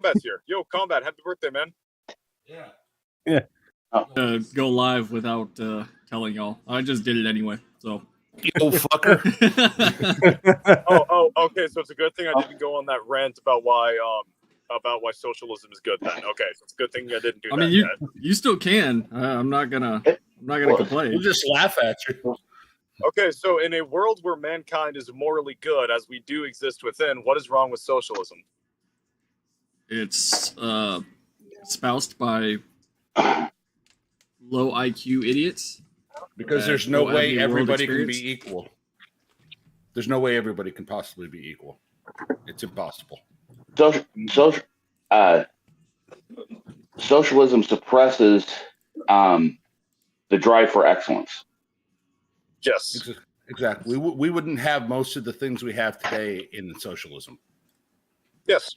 Combat's here. Yo, Combat, happy birthday, man. Yeah. Go live without telling y'all. I just did it anyway. So. You old fucker. Okay. So it's a good thing I didn't go on that rant about why socialism is good. Then, okay, so it's a good thing I didn't do that. I mean, you still can. I'm not gonna complain. We'll just laugh at you. Okay, so in a world where mankind is morally good, as we do exist within, what is wrong with socialism? It's espoused by low IQ idiots. Because there's no way everybody can be equal. There's no way everybody can possibly be equal. It's impossible. Socialism suppresses the drive for excellence. Yes. Exactly. We wouldn't have most of the things we have today in socialism. Yes.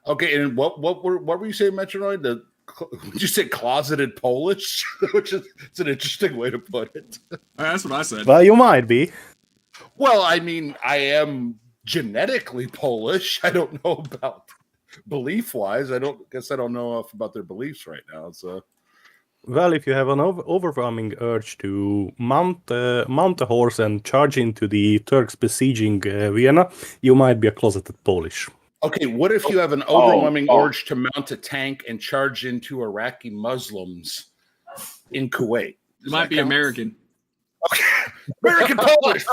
Okay, and what were you saying, Metroid? Did you say closeted Polish? Which is it's an interesting way to put it. That's what I said. Well, you might be. Well, I mean, I am genetically Polish. I don't know about belief-wise. I don't know enough about their beliefs right now. So, well, if you have an overwhelming urge to mount a horse and charge into the Turks besieging Vienna, you might be a closeted Polish. Okay, what if you have an overwhelming urge to mount a tank and charge into Iraqi Muslims in Kuwait? You might be American. Okay. American Polish.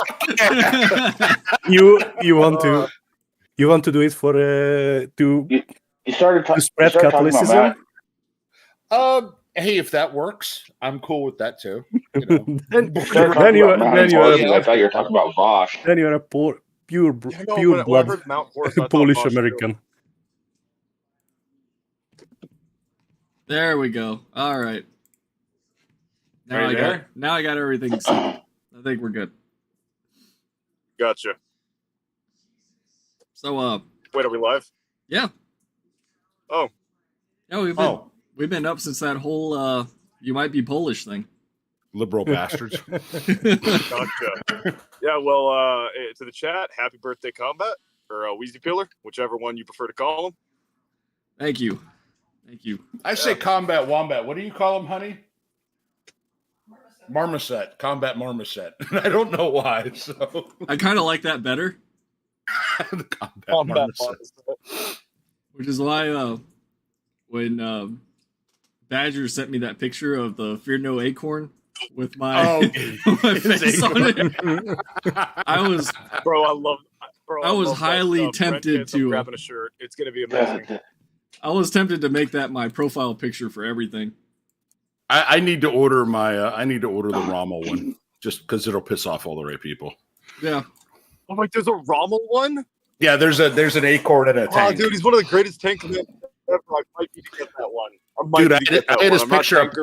You want to do it for to spread Catholicism? Hey, if that works, I'm cool with that too. You know. then you I thought you were talking about Vosh. Then you're a pure blood Polish American. There we go. All right. Now I got everything set. I think we're good. Gotcha. So wait, are we live? Yeah. Oh. Yeah, we've been up since that whole you might be Polish thing. Liberal bastards. Gotcha. Yeah, well, to the chat, happy birthday, Combat, or Wheezy Pillar, whichever one you prefer to call him. Thank you. I say Combat Wombat. What do you call him, honey? Marmoset. Combat Marmoset. I don't know why. So I kind of like that better. Combat Marmoset. Which is why when Badger sent me that picture of the Fear No Acorn with my, my face on it, I was highly tempted to grabbing a shirt. It's gonna be amazing. I was tempted to make that my profile picture for everything. I need to order the Rommel one just because it'll piss off all the right people. Yeah. Oh, like there's a Rommel one? Yeah, there's an acorn and a tank. Oh, dude, he's one of the greatest tank commanders ever. I might need to get that one. Dude, I had his picture up.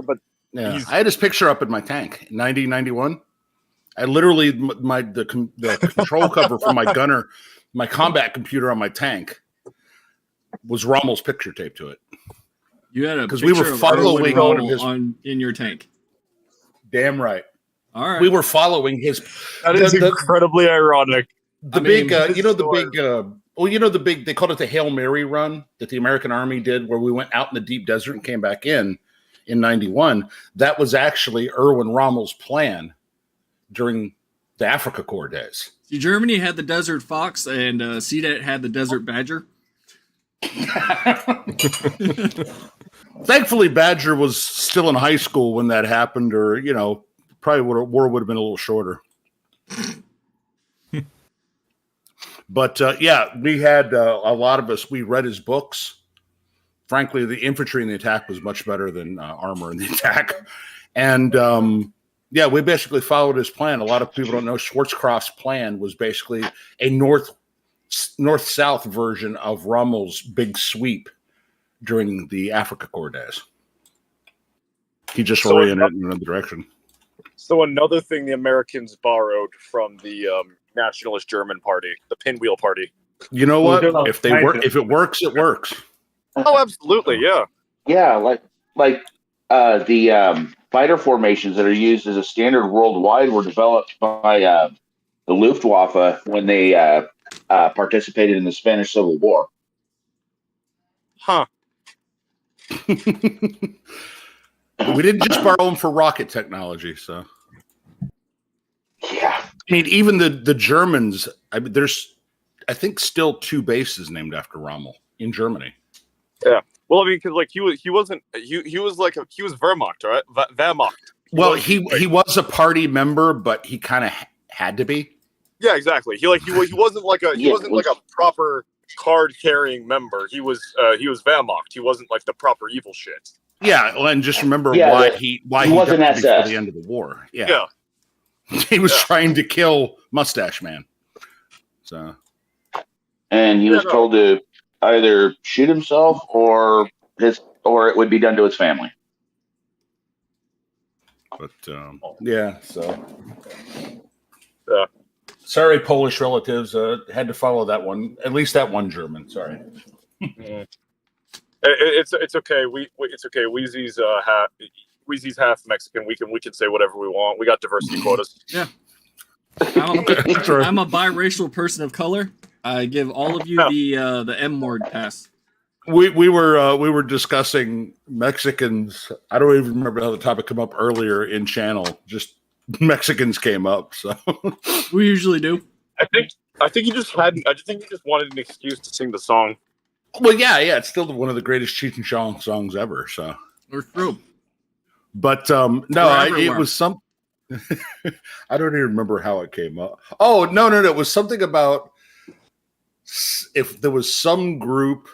Yeah, I had his picture up in my tank, 9091. I literally the control cover for my gunner, my combat computer on my tank was Rommel's picture taped to it. You had a because we were following on in your tank. Damn right. All right. We were following his. That is incredibly ironic. The big, they called it the Hail Mary run that the American Army did, where we went out in the deep desert and came back in 91. That was actually Erwin Rommel's plan during the Africa Corps days. See, Germany had the Desert Fox, and CDET had the Desert Badger. Thankfully, Badger was still in high school when that happened, or probably war would have been a little shorter. But we had a lot of us. We read his books. Frankly, the infantry in the attack was much better than armor in the attack, and we basically followed his plan. A lot of people don't know Schwarzkopf's plan was basically a north-south version of Rommel's big sweep during the Africa Corps days. He just oriented in another direction. So another thing the Americans borrowed from the nationalist German party, the Pinwheel Party. You know what? If it works, it works. Oh, absolutely, yeah. Yeah, like the fighter formations that are used as a standard worldwide were developed by the Luftwaffe when they participated in the Spanish Civil War. Huh. We didn't just borrow them for rocket technology, so. Yeah. I mean, even the Germans. I mean, there's, I think, still 2 bases named after Rommel in Germany. Yeah. Well, I mean, because like he was Wehrmacht, right? Wehrmacht. He was a party member, but he kind of had to be. Yeah, exactly. He wasn't like a proper card carrying member. He was Wehrmacht. He wasn't like the proper evil shit. Yeah, well, and just remember Yeah, why he wasn't died before SS. the end of the war. Yeah. He was trying to kill Mustache Man. So. And he was told to either shoot himself or it would be done to his family. But yeah, so. Yeah. Sorry, Polish relatives. Had to follow that one. At least that one German. Sorry. It's okay. It's okay. Wheezy's half Mexican. We can say whatever we want. We got diversity quotas. Yeah. I'm a biracial person of color. I give all of you the M word pass. We were discussing Mexicans. I don't even remember how the topic came up earlier in channel. Just Mexicans came up. So we usually do. I think you just wanted an excuse to sing the song. Well, yeah, it's still one of the greatest Cheech and Chong songs ever. So Or true. But it was some. I don't even remember how it came up. Oh no! It was something about if there was some group.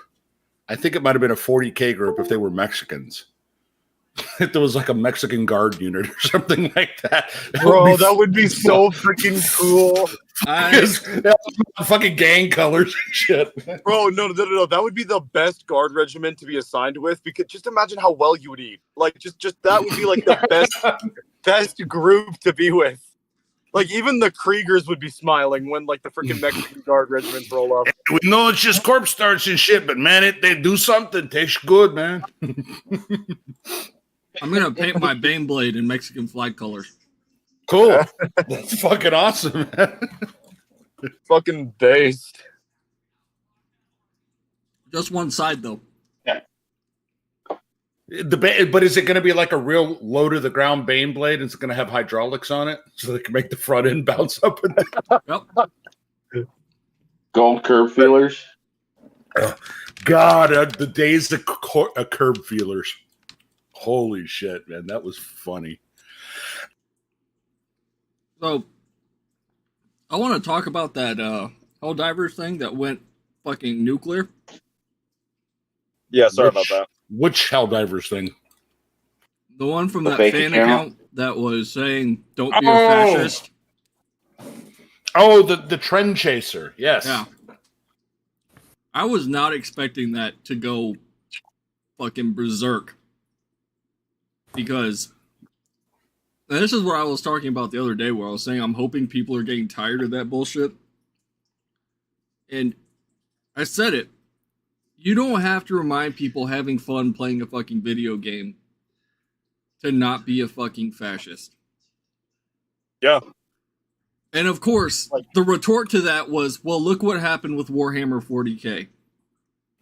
I think it might have been a 40K group if they were Mexicans. If there was like a Mexican guard unit or something like that. Bro, that would be so freaking cool. Fucking gang colors and shit. Bro, no. That would be the best guard regiment to be assigned with, because just imagine how well you would eat. Like, just that would be like the best group to be with. Like, even the Kriegers would be smiling when, like, the freaking Mexican guard regiments roll up. We know it's just corpse starch and shit, but man, they do something. Tastes good, man. I'm gonna paint my Bane blade in Mexican flag colors. Cool. That's fucking awesome, man. Fucking based. Just one side, though. But is it going to be like a real low to the ground Bane blade? And it's going to have hydraulics on it so they can make the front end bounce up and down? Yep. Gold curb feelers. God, the days of curb feelers. Holy shit, man. That was funny. So, I want to talk about that Hell Divers thing that went fucking nuclear. Yeah, sorry about that. Which Helldivers thing? The one from The that fake fan account? account that was saying, "Don't be a fascist." Oh, the trend chaser. Yes. Yeah. I was not expecting that to go fucking berserk. Because and this is what I was talking about the other day, where I was saying I'm hoping people are getting tired of that bullshit. And I said it. You don't have to remind people having fun playing a fucking video game to not be a fucking fascist. Yeah. And of course, the retort to that was, well, look what happened with Warhammer 40K.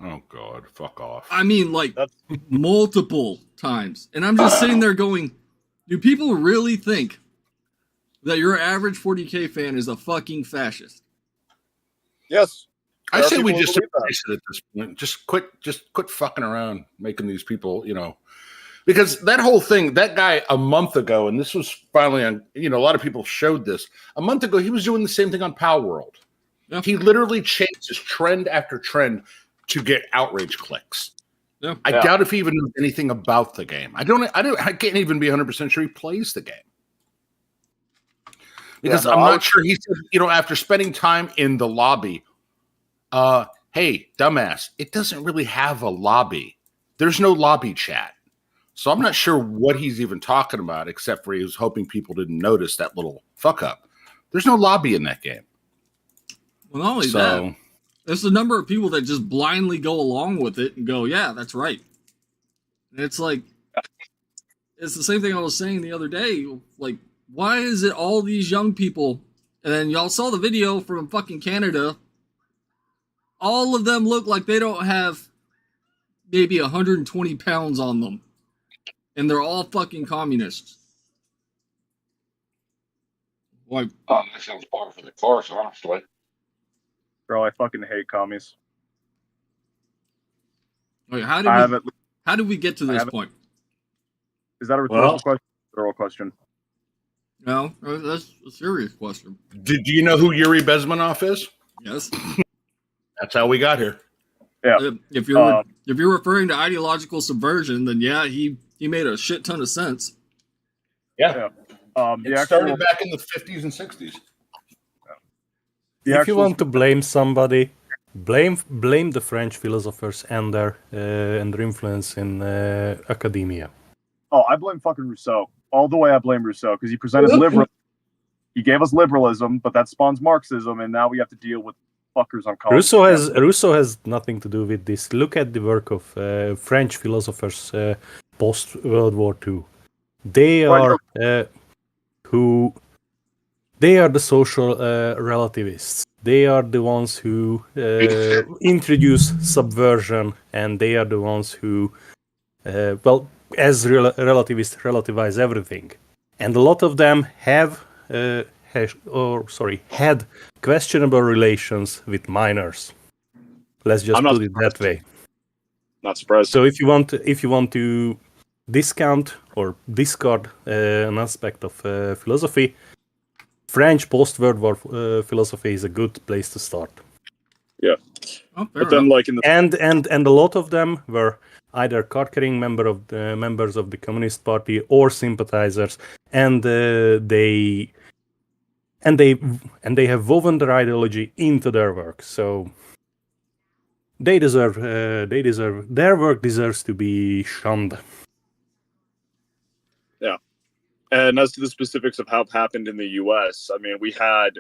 Oh, God. Fuck off. I mean, like, multiple times. And I'm just sitting there going, do people really think that your average 40K fan is a fucking fascist? Yes. I say we just embrace it at this point. Just quit fucking around making these people, because that whole thing, that guy a month ago, and this was finally on, a lot of people showed this. A month ago, he was doing the same thing on Pal World. Yeah. He literally changed his trend after trend to get outrage clicks. Yeah. I doubt if he even knows anything about the game. I can't even be 100% sure he plays the game. Because I'm not sure he said, after spending time in the lobby, hey, dumbass, it doesn't really have a lobby. There's no lobby chat. So I'm not sure what he's even talking about, except for he was hoping people didn't notice that little fuck up. There's no lobby in that game. Well, not only that, there's a number of people that just blindly go along with it and go, yeah, that's right. And it's like, it's the same thing I was saying the other day. Like, why is it all these young people, and then y'all saw the video from fucking Canada all of them look like they don't have maybe 120 pounds on them. And they're all fucking communists. Like, Oh, that sounds par for the course, honestly. Bro, I fucking hate commies. how did we get to this point? Is that a rhetorical question? Rhetorical question. No, that's a serious question. Do you know who Yuri Bezmenov is? Yes. That's how we got here. Yeah. If you're referring to ideological subversion, then yeah, he made a shit ton of sense. Yeah. It started back in the 50s and 60s. If you want to blame somebody, blame the French philosophers and their influence in academia. Oh, I blame fucking Rousseau. All the way I blame Rousseau because he presented liberal. He gave us liberalism, but that spawns Marxism, and now we have to deal with fuckers on college. Rousseau has nothing to do with this. Look at the work of French philosophers post World War II. They are the social relativists. They are the ones who introduce subversion, and they are the ones who, as relativists, relativize everything. And a lot of them had questionable relations with minors. Let's just put it that way. Not surprised. So if you want to discount or discard an aspect of philosophy, French post-World War philosophy is a good place to start. Yeah, but then like in the and a lot of them were either card-carrying members of the Communist Party or sympathizers, and they have woven their ideology into their work. So they deserve their work deserves to be shunned. Yeah. And as to the specifics of how it happened in the U.S., I mean, we had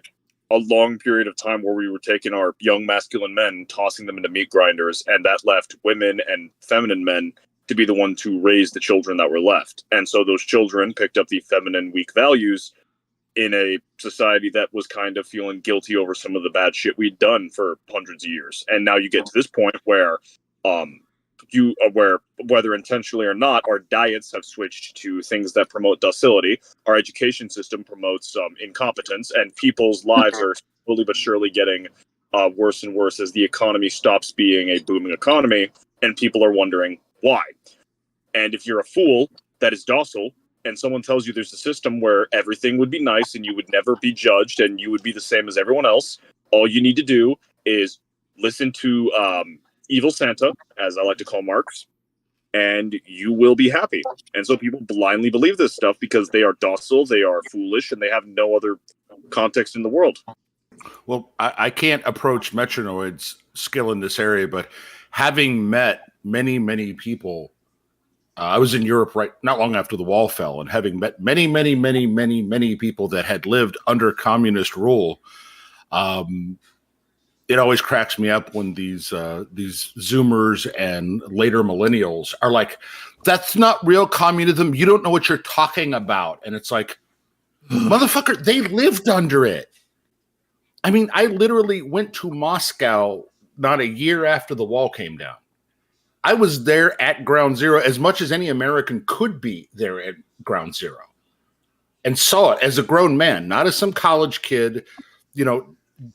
a long period of time where we were taking our young masculine men, tossing them into meat grinders, and that left women and feminine men to be the one to raise the children that were left. And so those children picked up the feminine, weak values in a society that was kind of feeling guilty over some of the bad shit we'd done for hundreds of years. And now you get to this point where where whether intentionally or not, our diets have switched to things that promote docility. Our education system promotes incompetence, and people's lives are slowly but surely getting worse and worse as the economy stops being a booming economy, and people are wondering why. And if you're a fool that is docile, and someone tells you there's a system where everything would be nice and you would never be judged and you would be the same as everyone else, all you need to do is listen to Evil Santa, as I like to call Marx, and you will be happy. And so people blindly believe this stuff because they are docile, they are foolish, and they have no other context in the world. Well, I can't approach Metronoid's skill in this area, but having met many, many people, I was in Europe not long after the wall fell, and having met many, many, many, many, many people that had lived under communist rule, it always cracks me up when these Zoomers and later millennials are like, "That's not real communism. You don't know what you're talking about." And it's like, motherfucker, they lived under it. I mean, I literally went to Moscow not a year after the wall came down. I was there at ground zero as much as any American could be there at ground zero, and saw it as a grown man, not as some college kid,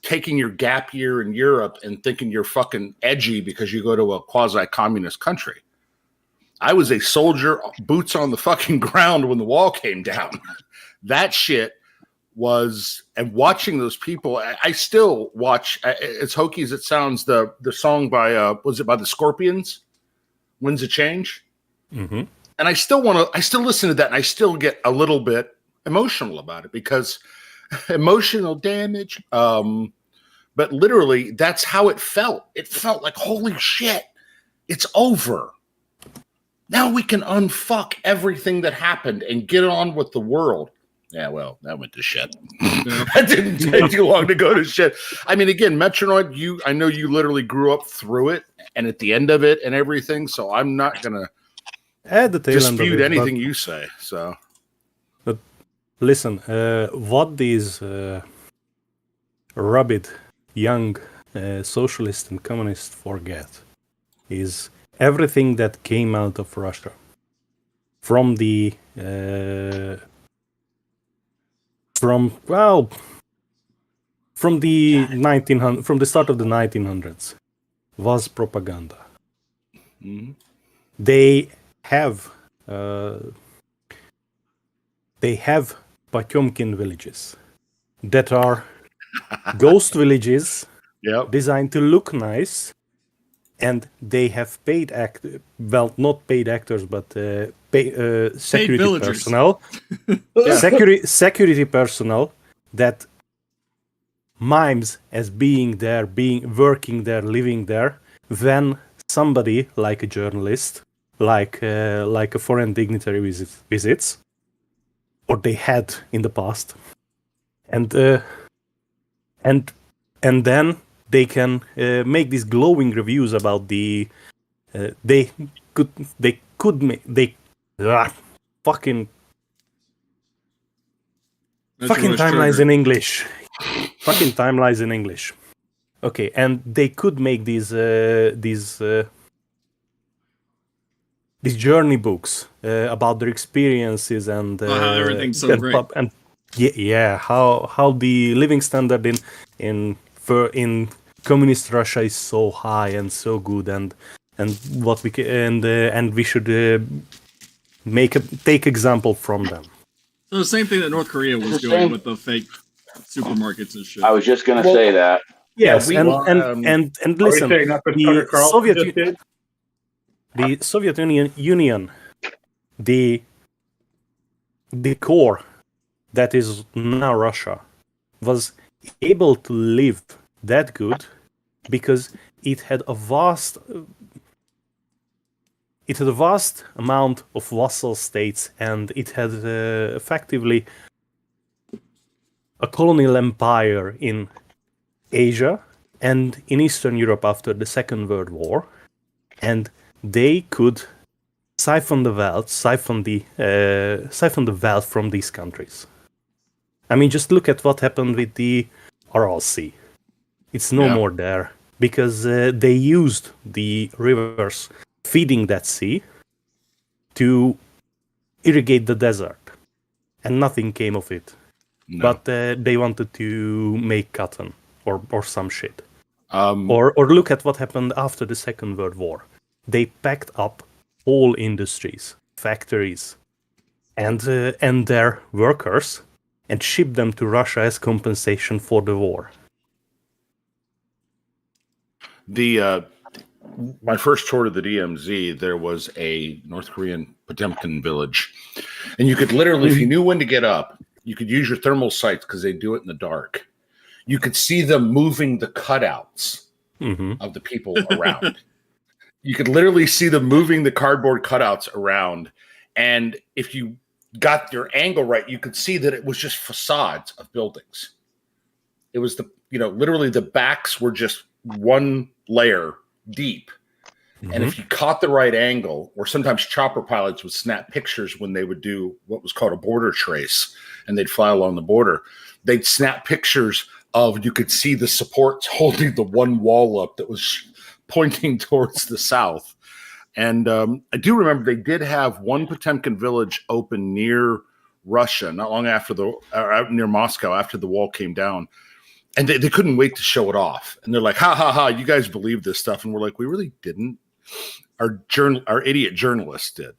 taking your gap year in Europe and thinking you're fucking edgy because you go to a quasi-communist country. I was a soldier, boots on the fucking ground when the wall came down. That shit was, and watching those people, I still watch, as hokey as it sounds, the song by, was it by the Scorpions? Winds of Change? Mm-hmm. And I still listen to that, and I still get a little bit emotional about it because emotional damage. But literally, that's how it felt. It felt like, holy shit, it's over. Now we can unfuck everything that happened and get on with the world. Yeah, well, that went to shit. That didn't take too long to go to shit. I mean, again, Metronoid, I know you literally grew up through it and at the end of it and everything, so I'm not going to dispute anything you say. So, but listen, what these rabid young socialists and communists forget is everything that came out of Russia from the from the 1900 from the start of the 1900s was propaganda. Mhm. They have Potemkin villages that are ghost villages Yep. designed to look nice, and they have not paid actors, but security villagers. personnel, security personnel that mimes as being there, working there, living there, when somebody like a journalist, like a foreign dignitary visits, or they had in the past, and then they can make these glowing reviews about the fucking timelines in English. Fucking timelines in English. Okay, and they could make these journey books about their experiences and how everything's so great. And how the living standard in communist Russia is so high and so good, and what we can, and we should take example from them. So the same thing that North Korea was doing with the fake supermarkets and shit. I was just going to say that. Yes, Yeah, and listen, the Soviet Union, the core that is now Russia, was able to live that good because it had a vast amount of vassal states, and it had effectively a colonial empire in Asia and in Eastern Europe after the Second World War, and they could siphon the wealth from these countries. I mean, just look at what happened with the Aral Sea. It's no more there because they used the rivers feeding that sea to irrigate the desert, and nothing came of it. No. But they wanted to make cotton or some shit. Or look at what happened after the Second World War. They packed up whole industries, factories, and their workers, and shipped them to Russia as compensation for the war. My first tour to the DMZ, there was a North Korean Potemkin village, and you could literally, if you knew when to get up, you could use your thermal sights because they do it in the dark. You could see them moving the cutouts of the people around. You could literally see them moving the cardboard cutouts around. And if you got your angle right, you could see that it was just facades of buildings. It was literally the backs were just one layer deep. And if you caught the right angle, or sometimes chopper pilots would snap pictures when they would do what was called a border trace, and they'd fly along the border, they'd snap pictures of, you could see the supports holding the one wall up that was pointing towards the south. And I do remember they did have one Potemkin village open near Russia, not long after out near Moscow, after the wall came down. And they couldn't wait to show it off. And they're like, ha, ha, ha, you guys believe this stuff. And we're like, we really didn't. Our idiot journalists did.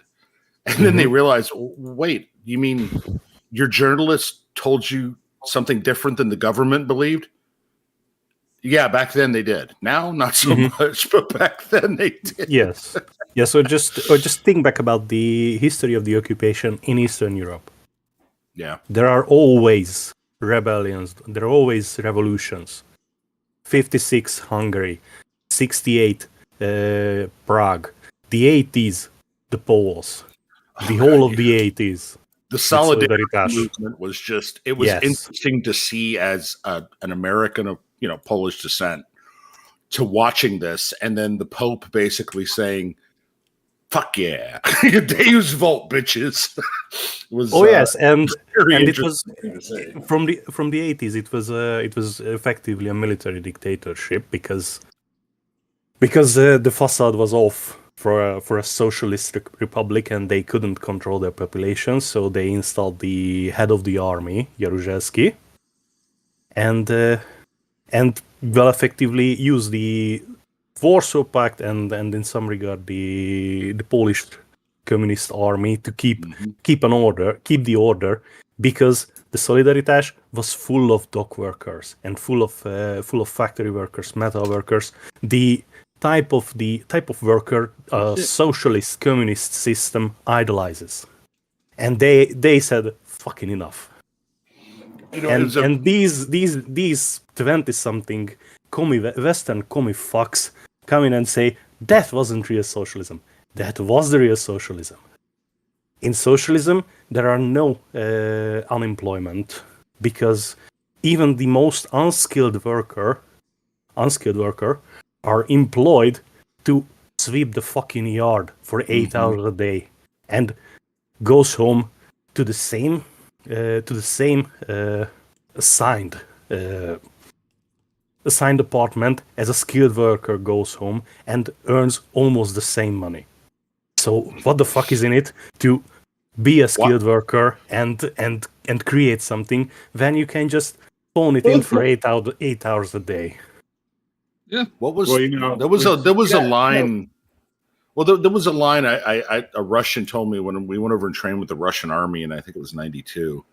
And then they realized, wait, you mean your journalist told you something different than the government believed? Yeah, back then they did. Now, not so much, but back then they did. Yes. Yeah, so just think back about the history of the occupation in Eastern Europe. Yeah. There are always rebellions, there are always revolutions. 56 Hungary, 68 Prague, the 80s the Poles, the whole of the 80s. The solidarity movement was just, it was interesting to see as an American of Polish descent, to watching this, and then the Pope basically saying, Fuck yeah. Deus Vult, bitches. was, yes, and very it was interesting to say. from the 80s. It was effectively a military dictatorship because the facade was off for a socialist republic, and they couldn't control their population, so they installed the head of the army, Jaruzelski, and well, effectively used the Warsaw Pact and in some regard the Polish communist army to keep the order, because the Solidaritás was full of dock workers and full of factory workers, metal workers, the type of worker socialist communist system idolizes, and they said fucking enough. And these 20-something Western commie fucks come in and say that wasn't real socialism. That was the real socialism. In socialism, there are no unemployment, because even the most unskilled worker are employed to sweep the fucking yard for 8 hours a day, and goes home to the same assigned apartment as a skilled worker goes home, and earns almost the same money. So what the fuck is in it to be a skilled worker and create something when you can just phone it in for 8 hours a day? Yeah. What was there was a line. Well, there was a line a Russian told me when we went over and trained with the Russian army, and I think it was 92,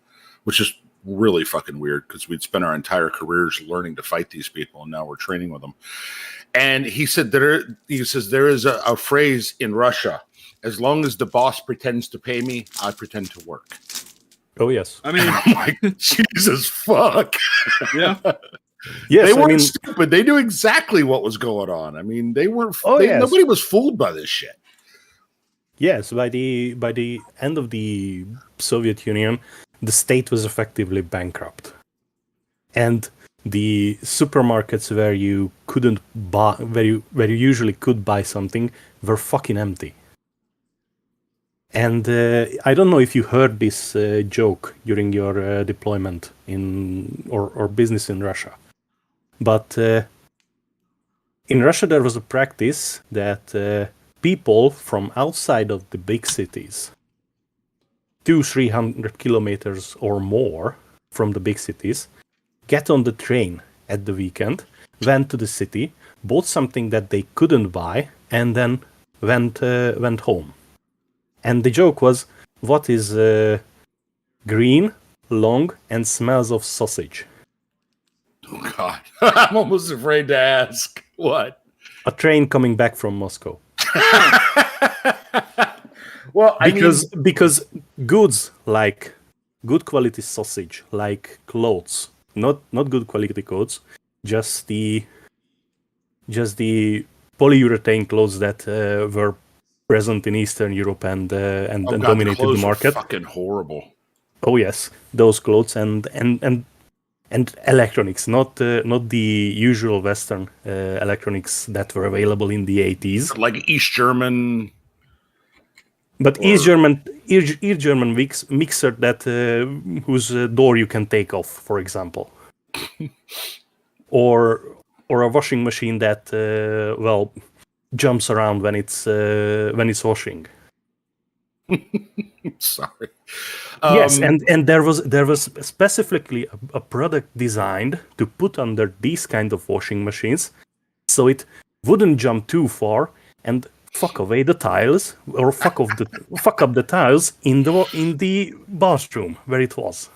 which is really fucking weird because we'd spent our entire careers learning to fight these people, and now we're training with them. And he said there is a phrase in Russia: as long as the boss pretends to pay me, I pretend to work. Oh yes. I mean, I'm like, Jesus fuck. Yeah. Yes, They weren't stupid. They knew exactly what was going on. I mean, they weren't. Yes. Nobody was fooled by this shit. Yes, by the end of the Soviet Union, the state was effectively bankrupt, and the supermarkets where you couldn't buy, where you usually could buy something, were fucking empty. And I don't know if you heard this joke during your deployment or business in Russia. But in Russia, there was a practice that people from outside of the big cities, 200-300 kilometers or more from the big cities, get on the train at the weekend, went to the city, bought something that they couldn't buy, and then went home. And the joke was, what is green, long, and smells of sausage? Oh God, I'm almost afraid to ask. What? A train coming back from Moscow. Well, because goods like good quality sausage, like clothes, not good quality clothes, just the polyurethane clothes that were present in Eastern Europe and dominated the market. Fucking horrible. Oh yes, those clothes and electronics, not the usual Western electronics that were available in the 80s. Like East German. But East German mixer that whose door you can take off, for example, or a washing machine that jumps around when it's washing. Sorry. Yes, and there was specifically a product designed to put under these kind of washing machines, so it wouldn't jump too far and fuck away the tiles, or fuck up the tiles in the bathroom where it was.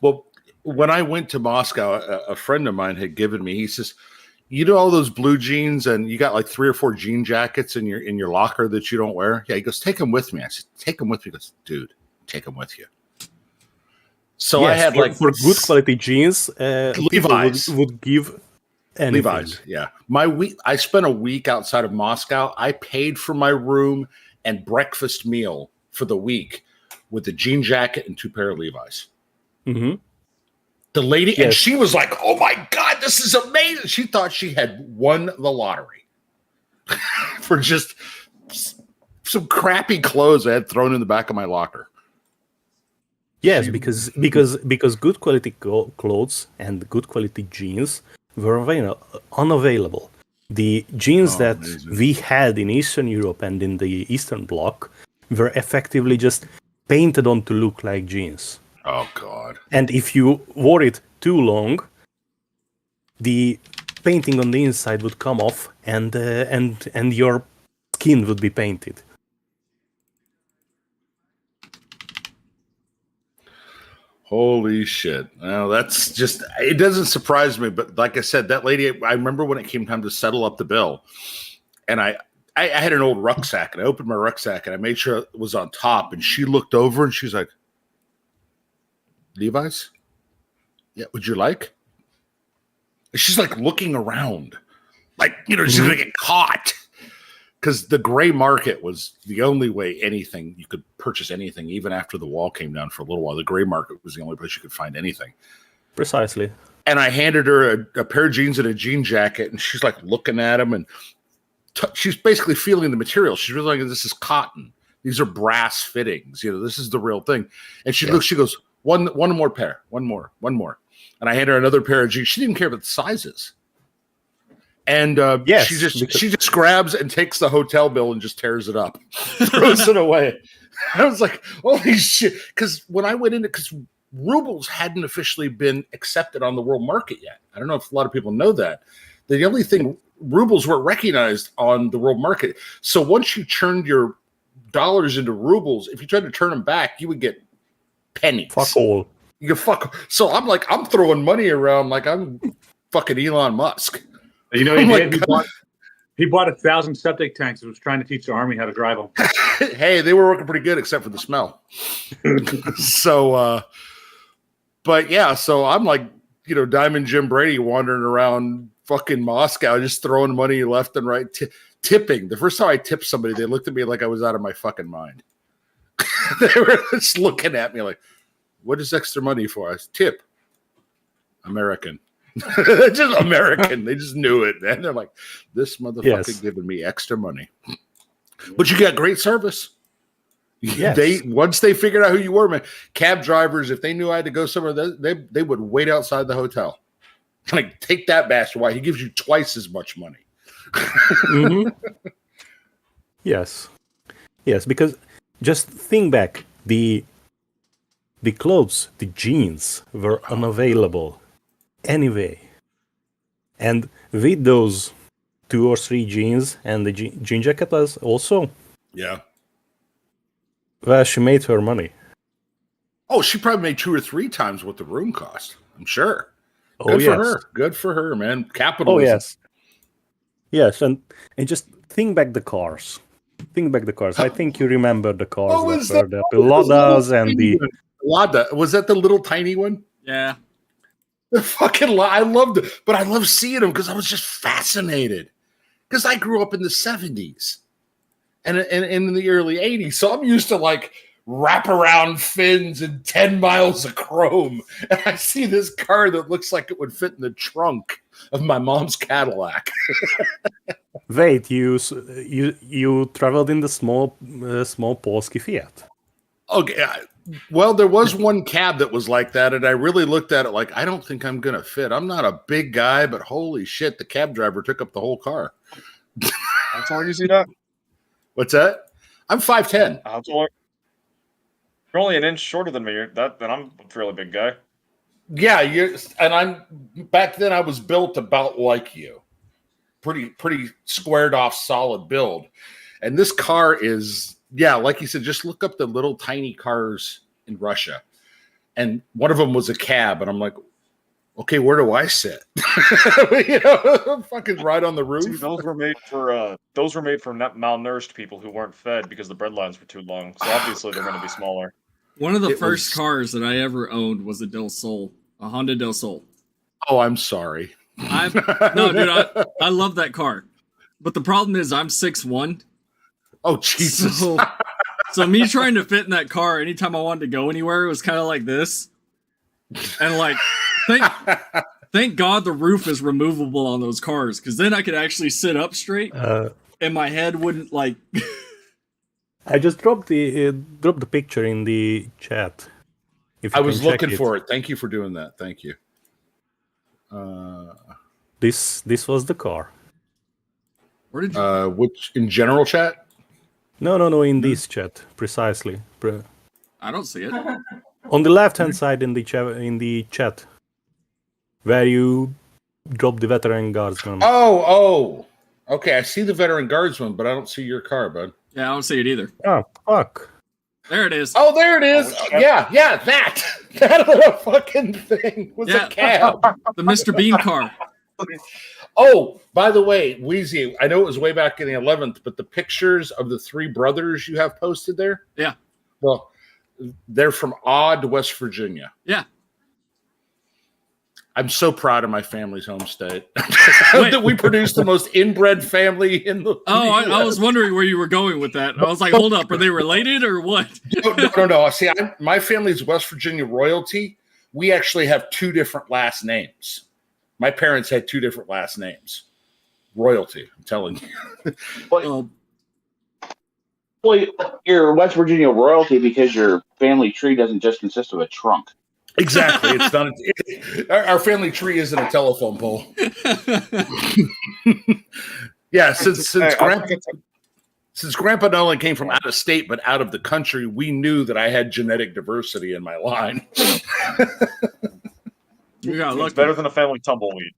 Well, when I went to Moscow, a friend of mine had given me. He says, "You know all those blue jeans, and you got like 3 or 4 jean jackets in your locker that you don't wear." Yeah, he goes, "Take them with me." I said, "Take them with me." He goes, "Dude, take them with you." So yes, I had for good quality jeans, Levi's would give anything. Levi's, yeah. I spent a week outside of Moscow. I paid for my room and breakfast meal for the week with a jean jacket and 2 pair of Levi's. Mm-hmm. The lady, and she was like, "Oh my God, this is amazing." She thought she had won the lottery for just some crappy clothes I had thrown in the back of my locker. Yes, because good quality clothes and good quality jeans were unavailable. The jeans that amazing. we had in Eastern Europe and in the Eastern Bloc were effectively just painted on to look like jeans. Oh God! And if you wore it too long, the painting on the inside would come off, and your skin would be painted. Holy shit! Now that's just, it doesn't surprise me, but like I said, that lady, I remember when it came time to settle up the bill, and I had an old rucksack, and I opened my rucksack and I made sure it was on top, and she looked over and she's like, Levi's? Yeah, would you like? And she's like looking around, like, she's gonna get caught. Because the gray market was the only way you could purchase anything, even after the wall came down for a little while. The gray market was the only place you could find anything. Precisely. And I handed her a pair of jeans and a jean jacket, and she's like looking at them, and she's basically feeling the material. She's realizing this is cotton. These are brass fittings. This is the real thing. And she looks, she goes, one more pair, one more. And I handed her another pair of jeans. She didn't care about the sizes. And she just grabs and takes the hotel bill and just tears it up, throws it away. I was like, holy shit. Because when I went into, because rubles hadn't officially been accepted on the world market yet. I don't know if a lot of people know that. The only thing, rubles weren't recognized on the world market. So once you turned your dollars into rubles, if you tried to turn them back, you would get pennies. Fuck all. You get fuck. So I'm like, I'm throwing money around like I'm fucking Elon Musk. He bought 1,000 septic tanks and was trying to teach the army how to drive them. Hey, they were working pretty good except for the smell. So, but yeah, so I'm like, Diamond Jim Brady wandering around fucking Moscow, just throwing money left and right, tipping. The first time I tipped somebody, they looked at me like I was out of my fucking mind. They were just looking at me like, what is extra money for? I said, tip. American. Just American. They just knew it. And they're like, this motherfucker giving me extra money. But you got great service. Yes. Once they figured out who you were, man, cab drivers, if they knew I had to go somewhere, they would wait outside the hotel. Like, take that bastard. Why? He gives you twice as much money. Mm-hmm. Yes, because just think back, the clothes, the jeans were unavailable anyway, and with those 2 or 3 jeans and the jean jacket was also, well, she made her money. Oh, she probably made 2 or 3 times what the room cost, I'm sure. Good for her, man. Capitalism. Yes, and just think back the cars. I think you remember the cars that were the Ladas and the Lada. Was that the little tiny one? Yeah. The fucking I loved it, but I love seeing them because I was just fascinated. Because I grew up in the 70s and in the early 80s, so I'm used to like wraparound fins and 10 miles of chrome, and I see this car that looks like it would fit in the trunk of my mom's Cadillac. Wait, you traveled in the small Polski Fiat? Okay. Well, there was one cab that was like that, and I really looked at it like, I don't think I'm going to fit. I'm not a big guy, but holy shit, the cab driver took up the whole car. How tall are you, see that? What's that? I'm 5'10". How tall? You're only an inch shorter than me. Then I'm a fairly big guy. Yeah, I'm back then I was built about like you. Pretty squared off, solid build. And this car is, like you said, just look up the little tiny cars in Russia. And one of them was a cab, and I'm like, okay, where do I sit? Fucking right on the roof. See, those were made for malnourished people who weren't fed because the bread lines were too long. So obviously they're going to be smaller. One of the first cars that I ever owned was a Del Sol, a Honda Del Sol. Oh, I'm sorry. No, dude, I love that car. But the problem is I'm 6'1". Oh, Jesus. So me trying to fit in that car anytime I wanted to go anywhere, it was kind of like this. And like, thank God the roof is removable on those cars, because then I could actually sit up straight and my head wouldn't like I just dropped the picture in the chat. If I you was can check looking for it. Thank you for doing that. Thank you. This was the car. Where did you? Which in general chat? No, in this chat precisely. I don't see it. On the left-hand side in the chat, where you drop the veteran guardsman. Oh. Okay, I see the veteran guardsman, but I don't see your car, bud. Yeah, I don't see it either. Oh, fuck. There it is. Oh, there it is. Yeah, that. That little fucking thing was a cab. The Mr. Bean car. Oh, by the way, Wheezy, I know it was way back in the 11th, but the pictures of the three brothers you have posted there? Yeah. Well, they're from Odd, West Virginia. Yeah. I'm so proud of my family's home state. That we produced the most inbred family in the. Oh, I was wondering where you were going with that. I was like, hold up, are they related or what? No. See, my family's West Virginia royalty. We actually have two different last names. My parents had two different last names. Royalty, I'm telling you. Well, you're West Virginia royalty because your family tree doesn't just consist of a trunk. Exactly. It's not. Our family tree isn't a telephone pole. Yeah, since Grandpa not only came from out of state but out of the country, we knew that I had genetic diversity in my line. You got It's lucky. better than a family tumbleweed.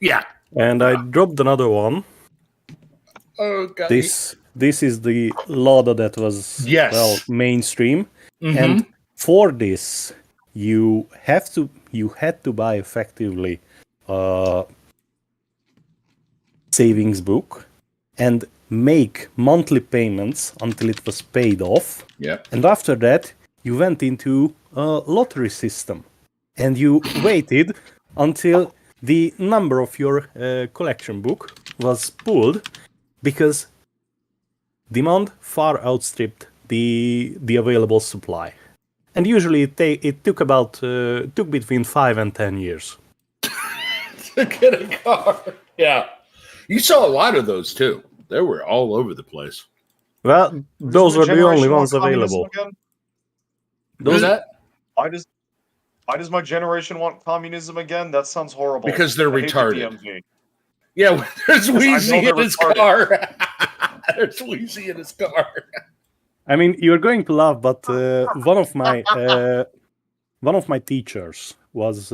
Yeah. And I dropped another one. Oh God. This is the Lada that was mainstream, and for this you had to buy effectively a savings book and make monthly payments until it was paid off. Yeah. And after that, you went into a lottery system, and you waited until the number of your collection book was pulled, because demand far outstripped the available supply. And usually it took between 5 and 10 years to get a car. Yeah. You saw a lot of those too. They were all over the place. Well, those are the only ones available. Those that? Why does my generation want communism again? That sounds horrible. Because they're I hate the retarded. DMV. Yeah, there's Wheezy in his retarded. car. There's Wheezy in his car. I mean, you're going to laugh, but one of my teachers was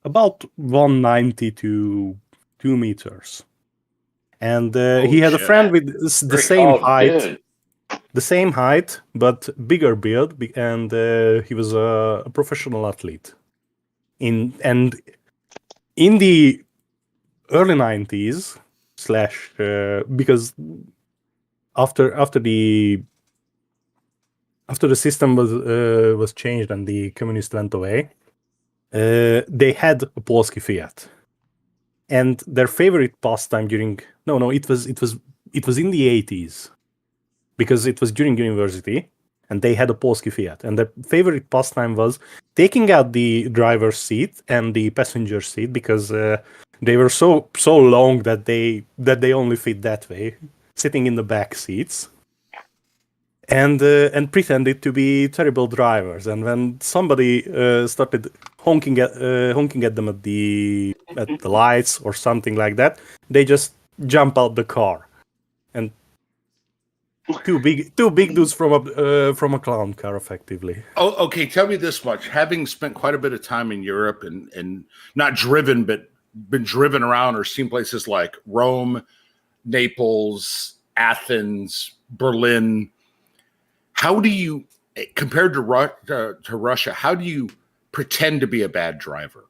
about 190 to 2 meters, and he had a friend with the same height, but bigger build, and he was a professional athlete. In the early 90s, because after the system was changed and the communists went away, they had a Polski Fiat, and their favorite pastime it was in the 80s, because it was during university, and they had a Polski Fiat, and their favorite pastime was taking out the driver's seat and the passenger seat, because they were so long that they only fit that way, sitting in the back seats, and pretended to be terrible drivers. And when somebody started honking at them at the lights or something like that, they just jump out the car. And two big dudes from a clown car, effectively. Oh, okay. Tell me this much: having spent quite a bit of time in Europe and not driven, but been driven around or seen places like Rome, Naples, Athens, Berlin. How do you, compared to Russia, how do you pretend to be a bad driver?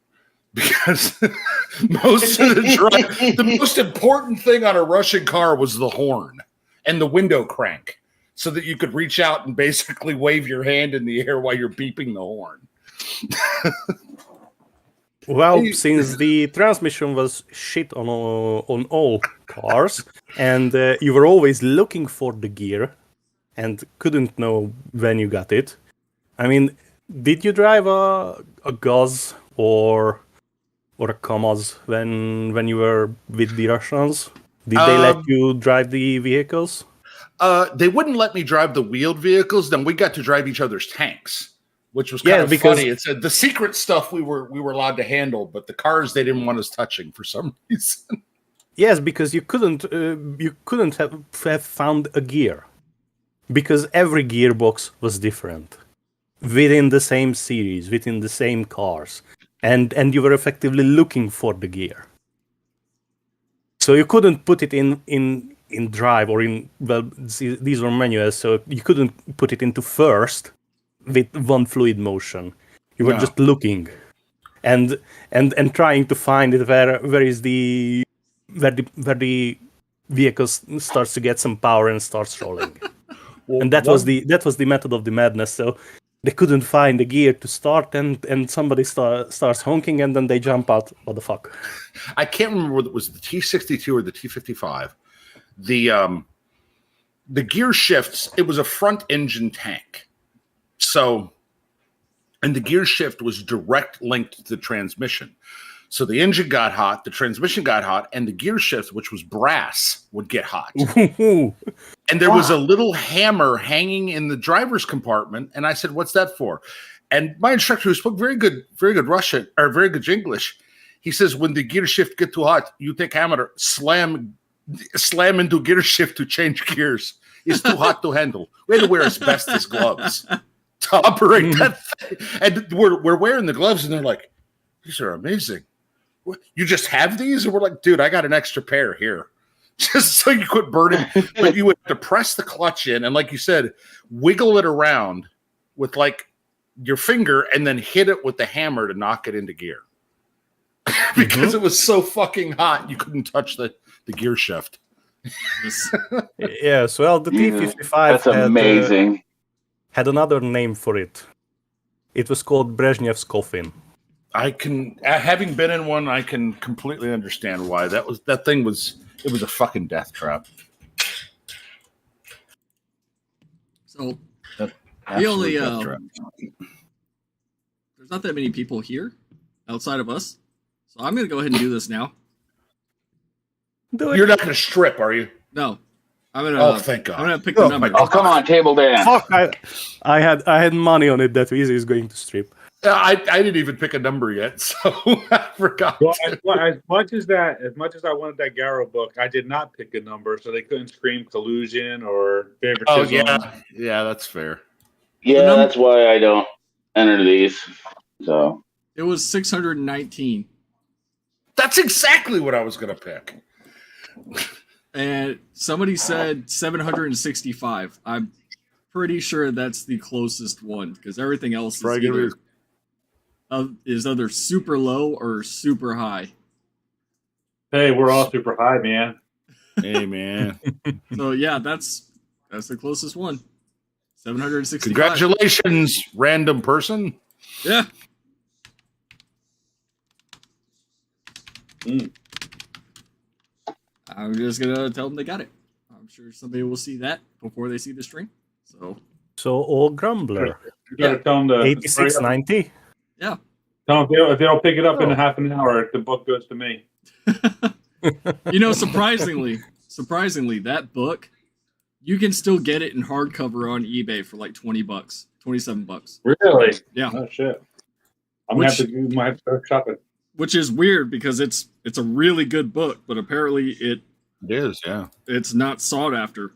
Because the most important thing on a Russian car was the horn and the window crank, so that you could reach out and basically wave your hand in the air while you're beeping the horn. Well, since the transmission was shit on all cars, and you were always looking for the gear and couldn't know when you got it. I mean, did you drive a Gaz or a Kamaz when you were with the Russians? Did they let you drive the vehicles? They wouldn't let me drive the wheeled vehicles. Then we got to drive each other's tanks, which was kind of because funny. It's the secret stuff we were allowed to handle, but the cars they didn't want us touching for some reason. Yes, because you couldn't have found a gear, because every gearbox was different within the same series, within the same cars, and you were effectively looking for the gear. So you couldn't put it in drive or in, well, these were manuals, so you couldn't put it into first with one fluid motion. You were just looking and trying to find it where is the vehicle starts to get some power and starts rolling. Well, and that was the method of the madness. So they couldn't find the gear to start, and somebody starts honking, and then they jump out. What the fuck? I can't remember whether it was the T62 or the T55. The gear shifts. It was a front engine tank, so, and the gear shift was direct linked to the transmission. So the engine got hot, the transmission got hot, and the gear shift, which was brass, would get hot. And there was a little hammer hanging in the driver's compartment, and I said, "What's that for?" And my instructor, who spoke very good Russian or very good English, he says, "When the gear shift get too hot, you take hammer, slam into gear shift to change gears. It's too hot to handle." We had to wear asbestos gloves to operate that thing. And we're wearing the gloves, and they're like, "These are amazing. You just have these?" And we're like, "Dude, I got an extra pair here." Just so you quit burning. But you would depress the clutch in, and like you said, wiggle it around with like your finger, and then hit it with the hammer to knock it into gear. Because it was so fucking hot, you couldn't touch the gear shift. Yes, well, the T55 That's amazing. Had another name for it. It was called Brezhnev's coffin. I can, having been in one, I can completely understand why. That thing was a fucking death trap. So Absolute the only death trap. there's not that many people here outside of us, so I'm gonna go ahead and do this now. You're not going to strip, are you? No, I'm gonna. Oh, thank God. I'm gonna pick the number. Oh, come on, table dance. Fuck! I had money on it that Easy is going to strip. I didn't even pick a number yet, so I forgot. Well, as much as I wanted that Garrow book, I did not pick a number, so they couldn't scream collusion or favoritism. Oh yeah, that's fair. Yeah, that's why I don't enter these. So It was 619, That's exactly what I was going to pick. and somebody said 765. I'm pretty sure that's the closest one because everything else is either super low or super high. Hey, we're all super high, man. Hey, man. So yeah, that's the closest one. 765. Congratulations, random person. Yeah. I'm just gonna tell them they got it. I'm sure somebody will see that before they see the stream. So all Grumbler. You gotta tell them to 8690. Yeah. Tell them if they don't pick it up in a half an hour, the book goes to me. Surprisingly, that book, you can still get it in hardcover on eBay for like $20, $27. Really? Yeah. Oh shit. I'm gonna have to start shopping. Which is weird because it's a really good book, but apparently It is, yeah. it's not sought after.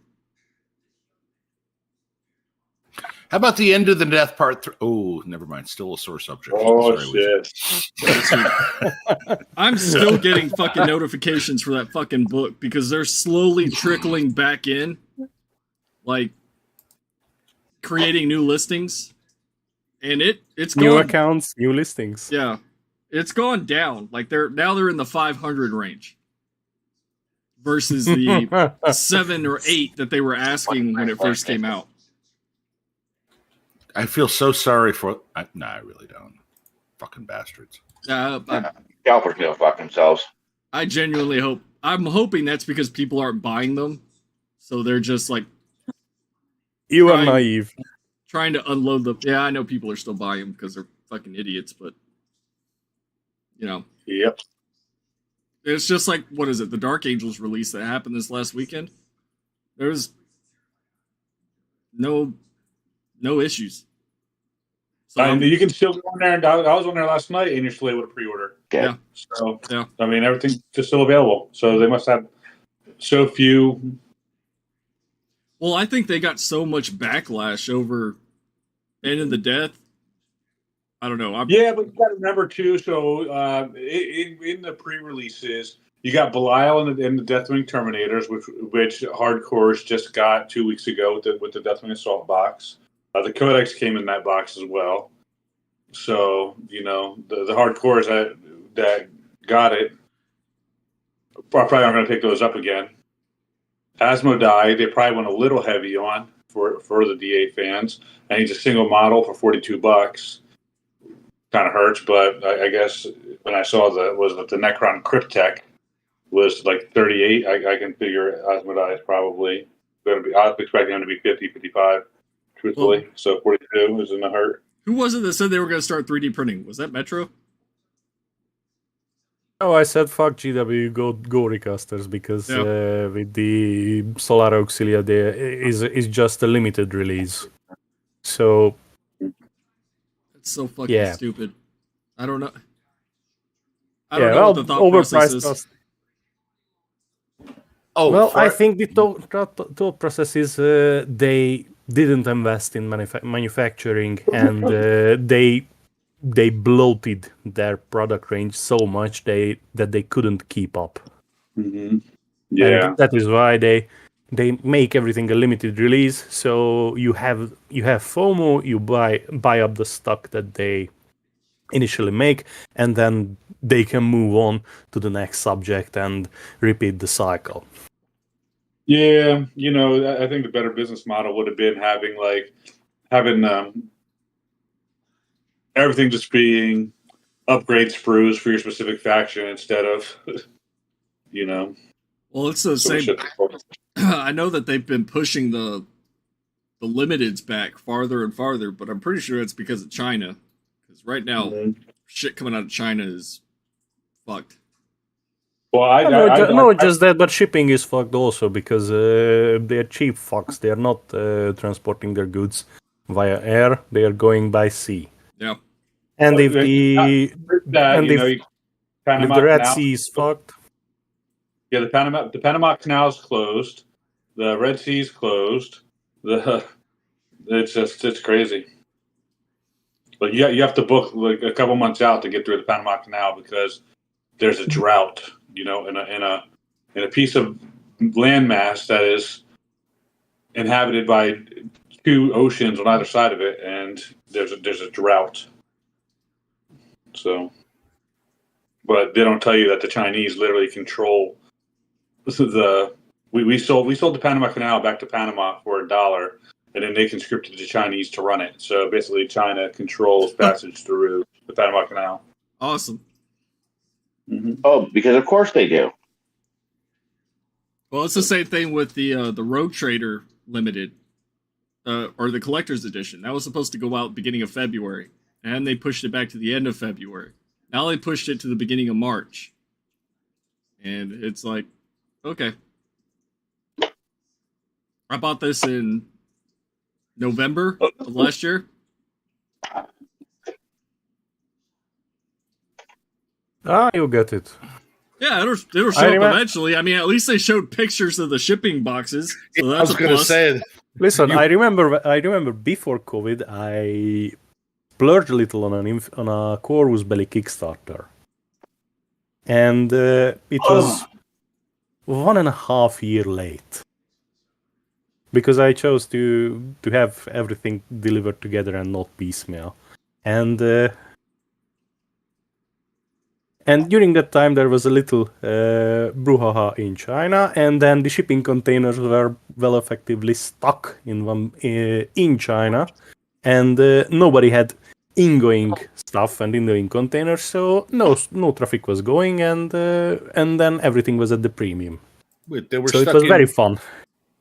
How about the end of the death part? Oh, never mind. Still a sore subject. Oh Sorry, shit. I'm still getting fucking notifications for that fucking book because they're slowly trickling back in, like creating new listings, and it's New gone, accounts, new listings. yeah, it's gone down. Like they're in the 500 range versus the 7 or 8 that they were asking when it first came out. I feel so sorry for. No, I really don't. Fucking bastards. scalpers go fuck themselves. I genuinely hope. I'm hoping that's because people aren't buying them, so they're just like You are Right. naive. trying to unload them. Yeah, I know people are still buying them because they're fucking idiots, but you know, Yep. it's just like what is it? The Dark Angels release that happened this last weekend. There's no issues. So And you can still go on there, and I was on there last night, and you're still able to pre-order. Okay. Yeah. So Yeah. I mean, everything's just still available. So they must have so few. well, I think they got so much backlash over Ending the Death. I don't know. Yeah, but you got to remember too. So in the pre-releases, you got Belial and the Deathwing Terminators, which Hardcores just got 2 weeks ago with the Deathwing Assault box. The Codex came in that box as well. So the Hardcores that got it probably aren't going to pick those up again. Asmodai, they probably went a little heavy on for the DA fans, and he's a single model for $42. Kind of hurts, but I guess when I saw the Necron Cryptek was like 38, I can figure Asmodai is probably going to be. I was expecting him to be 50, 55, truthfully. Well, So 42 is in the hurt. who was it that said they were going to start 3D printing? Was that Metro? Oh, I said fuck GW, go recasters, because with the Solar Auxilia there is just a limited release. So It's so fucking stupid. I don't know. I don't know what the thought process is. I think the thought process is they didn't invest in manufacturing, and they bloated their product range so much that they couldn't keep up. Mm-hmm. Yeah, and that is why they make everything a limited release. So you have FOMO, you buy up the stock that they initially make, and then they can move on to the next subject and repeat the cycle. Yeah, I think the better business model would have been having everything just being upgrade sprues for your specific faction instead of, Well, it's the same. I know that they've been pushing the limiteds back farther and farther, but I'm pretty sure it's because of China. Because right now, shit coming out of China is fucked. Well, not just that, but shipping is fucked also, because they're cheap fucks. They're not transporting their goods via air; they are going by sea. Yeah. And if the Red Sea is fucked. Yeah, the Panama Canal is closed. The Red Sea is closed. It's crazy. Like you have to book like a couple months out to get through the Panama Canal because there's a drought. In a piece of landmass that is inhabited by two oceans on either side of it, and there's a drought. So, but they don't tell you that the Chinese literally control we sold the Panama Canal back to Panama for $1, and then they conscripted the Chinese to run it. So basically, China controls passage through the Panama Canal. Awesome. Mm-hmm. Oh, because of course they do. Well, it's the same thing with the Rogue Trader Limited, or the Collector's Edition. That was supposed to go out beginning of February, and they pushed it back to the end of February. Now they pushed it to the beginning of March, and it's like, okay. I bought this in November of last year. You get it. Yeah, it'll show up eventually. I mean, at least they showed pictures of the shipping boxes. So that's I was going to say. Listen, I remember before COVID, I splurged a little on a Corvus Belli Kickstarter, and it was 1.5 years late because I chose to have everything delivered together and not piecemeal, and during that time, there was a little brouhaha in China, and then the shipping containers were well effectively stuck in China, and nobody had ingoing stuff and ingoing containers, so no traffic was going, and then everything was at the premium. Wait, it was very fun.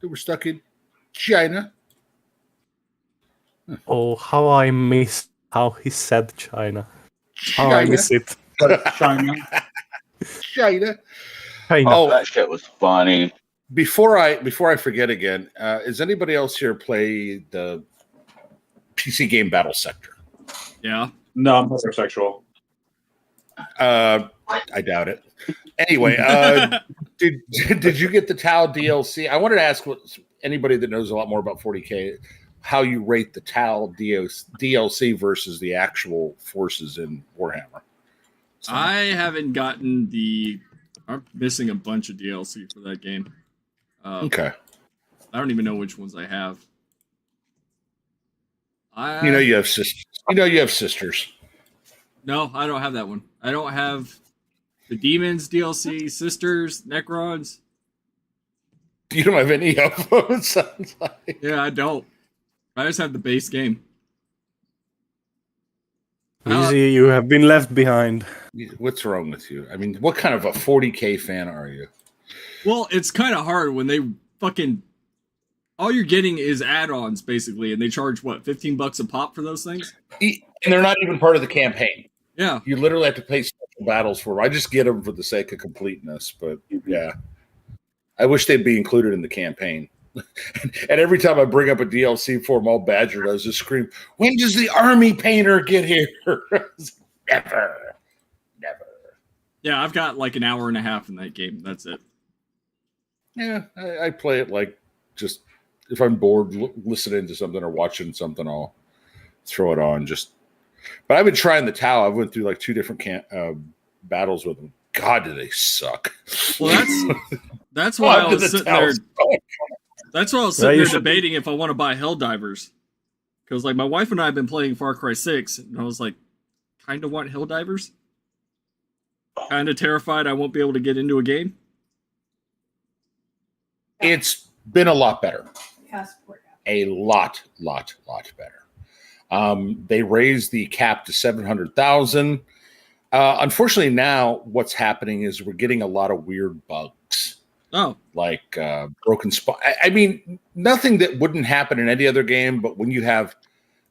They were stuck in China. Oh, how I miss how he said China. How I miss it. China. Oh, that shit was funny. Before I forget again, is anybody else here play the PC game Battle Sector? Yeah. No, I'm heterosexual. I doubt it. Anyway, did you get the Tau DLC? I wanted to ask anybody that knows a lot more about 40K how you rate the Tau DLC versus the actual forces in Warhammer. So. I haven't gotten I'm missing a bunch of DLC for that game. Okay. I don't even know which ones I have. You have sisters. You have sisters. No, I don't have that one. I don't have the Demons DLC, Sisters, Necrons. You don't have any of them, sounds like. Yeah, I don't. I just have the base game. Easy, you have been left behind. What's wrong with you? I mean, what kind of a 40K fan are you? Well, it's kind of hard when they fucking... All you're getting is add-ons, basically, and they charge, what, $15 a pop for those things? And they're not even part of the campaign. Yeah. You literally have to play special battles for them. I just get them for the sake of completeness, but yeah. I wish they'd be included in the campaign. And every time I bring up a DLC for them, all Badger does is scream, when does the army painter get here? Never. Yeah, I've got like an hour and a half in that game. That's it. Yeah, I play it like just if I'm bored listening to something or watching something, I'll throw it on. But I've been trying the Tau. I went through like 2 different battles with them. God, do they suck? Well, that's why I was sitting there. That's why I was sitting there debating if I want to buy Helldivers. Because like my wife and I have been playing Far Cry 6, and I was like, kind of want Helldivers. Kind of terrified I won't be able to get into a game. It's been a lot better. A lot better. They raised the cap to 700,000. Unfortunately, now what's happening is we're getting a lot of weird bugs. Oh, like broken spot. I mean, nothing that wouldn't happen in any other game, but when you have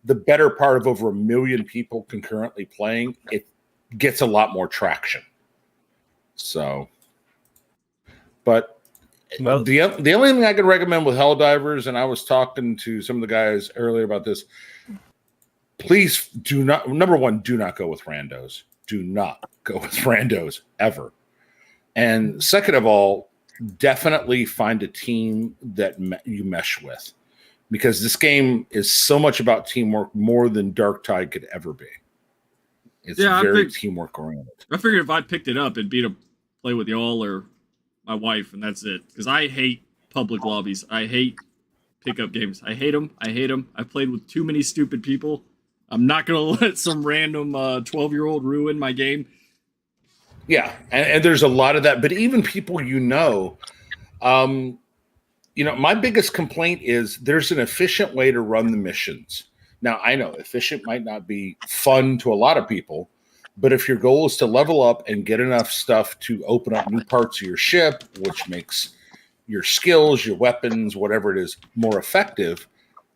the better part of over 1 million people concurrently playing, it gets a lot more traction. So, but well, the only thing I could recommend with Helldivers, and I was talking to some of the guys earlier about this, please do not, number one, do not go with randos. Do not go with randos ever. And second of all, definitely find a team that you mesh with, because this game is so much about teamwork more than Dark Tide could ever be. It's very teamwork oriented. I figured if I picked it up, it'd be to play with y'all or my wife, and that's it. Because I hate public lobbies. I hate pickup games. I hate them. I played with too many stupid people. I'm not going to let some random 12-year-old ruin my game. Yeah, and there's a lot of that. But even people my biggest complaint is there's an efficient way to run the missions. Now, I know efficient might not be fun to a lot of people, but if your goal is to level up and get enough stuff to open up new parts of your ship, which makes your skills, your weapons, whatever it is, more effective,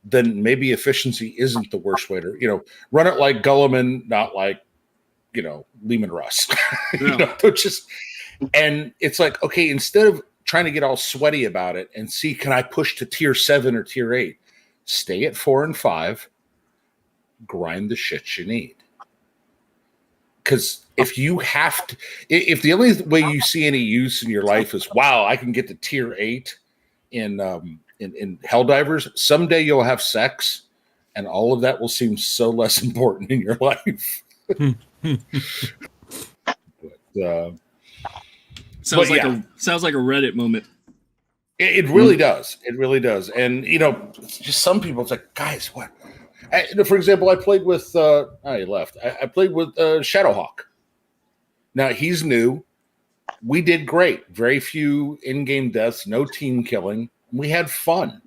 then maybe efficiency isn't the worst way to, run it like Gulliman, not like, Lehman Russ. Yeah. And it's like, okay, instead of trying to get all sweaty about it and see, can I push to tier 7 or tier 8? Stay at 4 and 5, grind the shit you need. Because if the only way you see any use in your life is, wow, I can get to tier 8 in Helldivers, someday you'll have sex, and all of that will seem so less important in your life. Sounds like a Reddit moment. It really does. It really does. And just some people, it's like, guys, what? For example, I played with. He left. I played with Shadowhawk. Now he's new. We did great. Very few in-game deaths. No team killing. We had fun,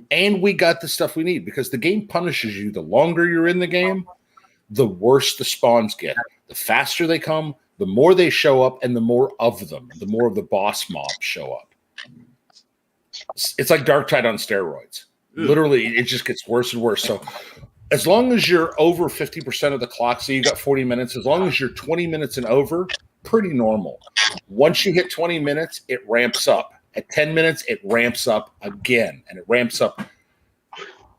and we got the stuff we need, because the game punishes you. The longer you're in the game, the worse the spawns get. The faster they come, the more they show up, and the more of them, the more of the boss mobs show up. It's like Dark Tide on steroids. Literally, it just gets worse and worse. So as long as you're over 50% of the clock, so you got 40 minutes, as long as you're 20 minutes and over, pretty normal. Once you hit 20 minutes, it ramps up. At 10 minutes, it ramps up again, and it ramps up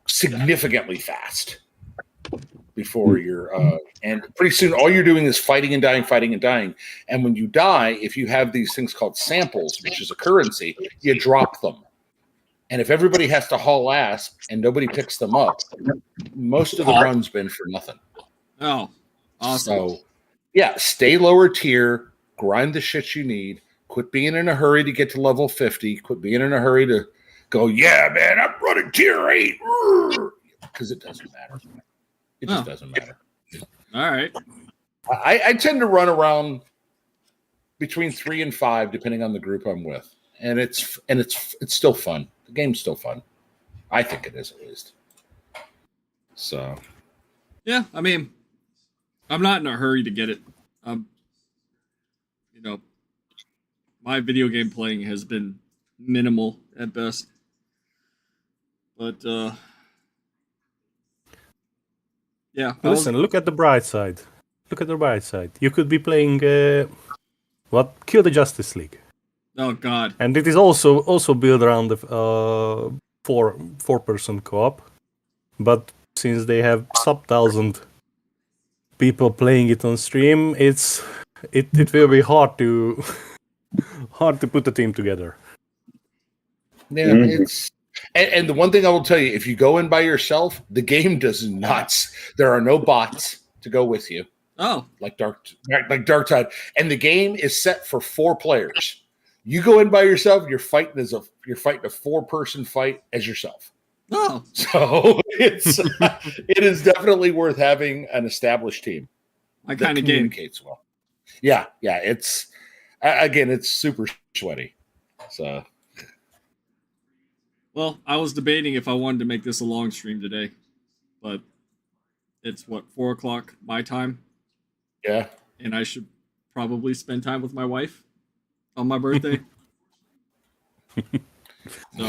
significantly fast before you're and pretty soon all you're doing is fighting and dying. And when you die, if you have these things called samples, which is a currency, you drop them. And if everybody has to haul ass and nobody picks them up, most of the run's been for nothing. Oh, awesome. So, yeah, stay lower tier, grind the shit you need, quit being in a hurry to get to level 50, quit being in a hurry to go, yeah, man, I'm running tier 8. Because it doesn't matter. It just doesn't matter. All right. I tend to run around between 3 and 5, depending on the group I'm with. And it's still fun. The game's still fun. I think it is, at least. So, yeah, I mean, I'm not in a hurry to get it. You know, my video game playing has been minimal at best. But yeah. Listen, look at the bright side. Look at the bright side. You could be playing Kill the Justice League. Oh God! And it is also built around the four-person co-op, but since they have sub-1,000 people playing it on stream, it will be hard to put the team together. Yeah, it's and the one thing I will tell you, if you go in by yourself, the game does not. There are no bots to go with you. Oh, like Dark Tide, and the game is set for 4 players. You go in by yourself, you're fighting a 4-person fight as yourself. Oh, so it is definitely worth having an established team. My kind of game. Communicates well. Yeah. It's again, it's super sweaty. So, well, I was debating if I wanted to make this a long stream today, but it's 4:00 my time. Yeah, and I should probably spend time with my wife on my birthday. So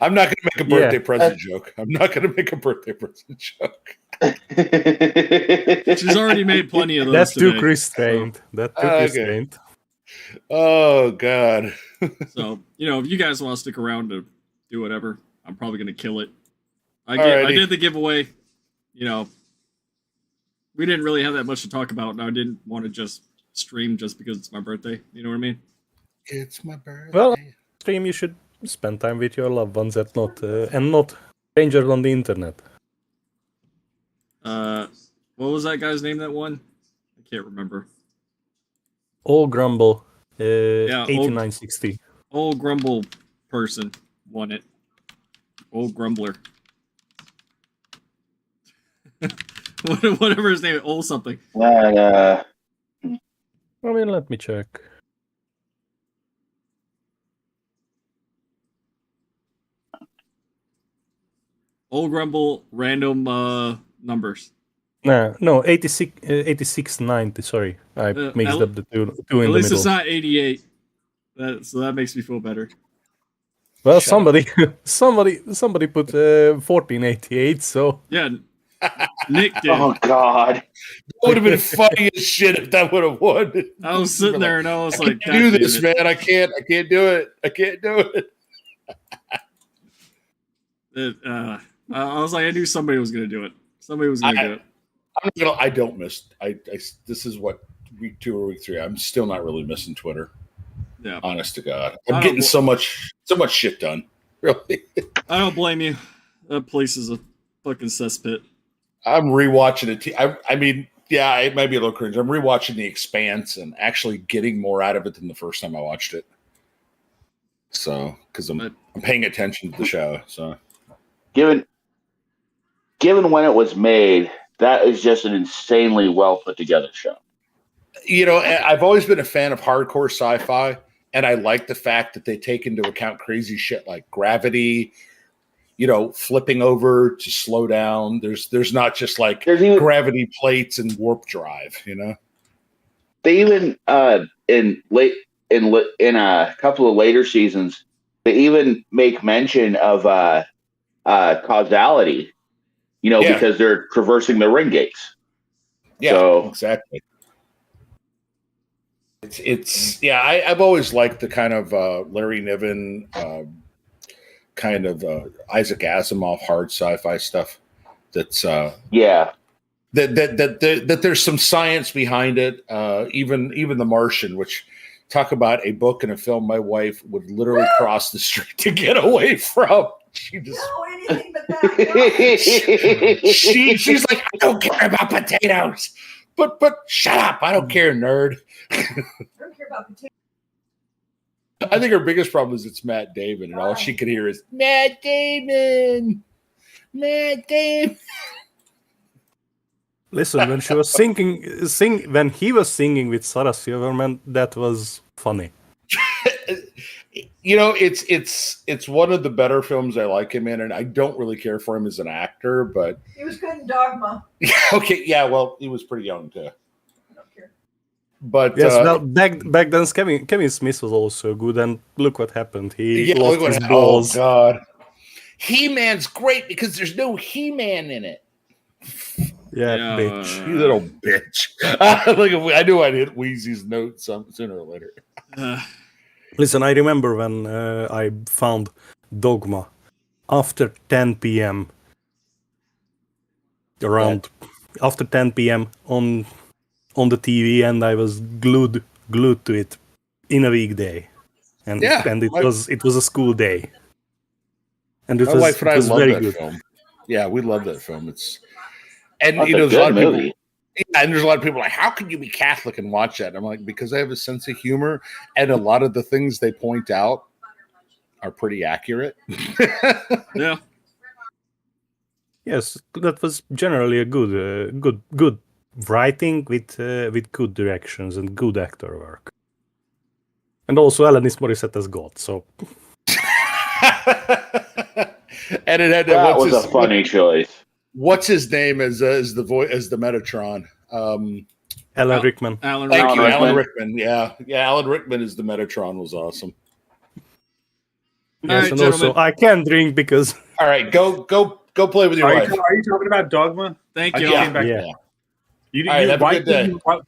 I'm not going to make a birthday present joke. I'm not going to make a birthday present joke. She's already made plenty of those. That's today, too restrained. So. That's too restrained. Oh God. So if you guys want to stick around to do whatever, I'm probably going to kill it. I did the giveaway. We didn't really have that much to talk about, and I didn't want to just stream just because it's my birthday. You know what I mean? It's my birthday. Well, stream you should spend time with your loved ones and not strangers on the internet. What was that guy's name that won? I can't remember. Old Grumble, 8960. Old Grumble person won it. Old Grumbler. Whatever his name is, old something. I mean, let me check. Old Grumble random numbers. No, 8690. Sorry, I mixed up the two in the middle. At least it's not 88. So that makes me feel better. Well, somebody put 1488. So yeah, Nick did. Oh God, that would have been funny as shit if that would have won. I was sitting there and I was like, I do this, man. I can't do it. I was like, I knew somebody was going to do it. Somebody was going to do it. I don't miss. This is what week 2 or week 3. I'm still not really missing Twitter. Yeah, honest to God, I'm getting so much shit done. Really, I don't blame you. That place is a fucking cesspit. I'm rewatching it. I mean, yeah, it might be a little cringe. I'm rewatching The Expanse and actually getting more out of it than the first time I watched it. So, because I'm paying attention to the show. So, given when it was made, that is just an insanely well put together show. I've always been a fan of hardcore sci-fi, and I like the fact that they take into account crazy shit like gravity, flipping over to slow down. There's not just like gravity plates and warp drive, They even in a couple of later seasons, they even make mention of causality, because they're traversing the ring gates. Yeah, so, exactly. it's yeah. I've always liked the kind of Larry Niven, kind of Isaac Asimov hard sci-fi stuff. That's Yeah. that there's some science behind it. Even The Martian, which talk about a book and a film my wife would literally cross the street to get away from. She just No, anything but that. she's like, I don't care about potatoes. But shut up. I don't care, nerd. I don't care about potatoes. I think her biggest problem is it's Matt Damon, and all she could hear is Matt Damon. Matt Damon. Listen, when she was when he was singing with Sarah Silverman, that was funny. You know, it's one of the better films I like him in, and I don't really care for him as an actor, but He was good in Dogma. okay, yeah, well, he was pretty young too. I don't care. But Yes, well, back then Kevin Smith was also good, and look what happened. He lost his balls. Oh God, He-Man's great because there's no He-Man in it. Yeah, Yeah, bitch. You little bitch. Look, I knew I'd hit Wheezy's note sooner or later. Listen, I remember when I found Dogma after 10 p.m. After 10 p.m. on the TV, and I was glued to it in a weekday, and it was a school day, and My wife and I love very that good. film. Yeah, we love that film. It's That's you know, a there's a lot good of people. movie. Yeah, and there's a lot of people like, how can you be Catholic and watch that? And I'm like, because I have a sense of humor, and a lot of the things they point out are pretty accurate. Yeah. Yes, that was generally a good writing with good directions and good actor work, and also Alanis Morissette as God. So, And it had That was a funny choice. What's his name as the voice as the Metatron? Alan Rickman. Alan Thank Rickman. you, Alan Rickman. Rickman. Yeah, Alan Rickman as the Metatron was awesome. All Yes, right, and gentlemen. also I can drink because All right, go play with your Are wife. you talking about Dogma? Thank I you. just came back. yeah. You, All right, have a why good day. couldn't you-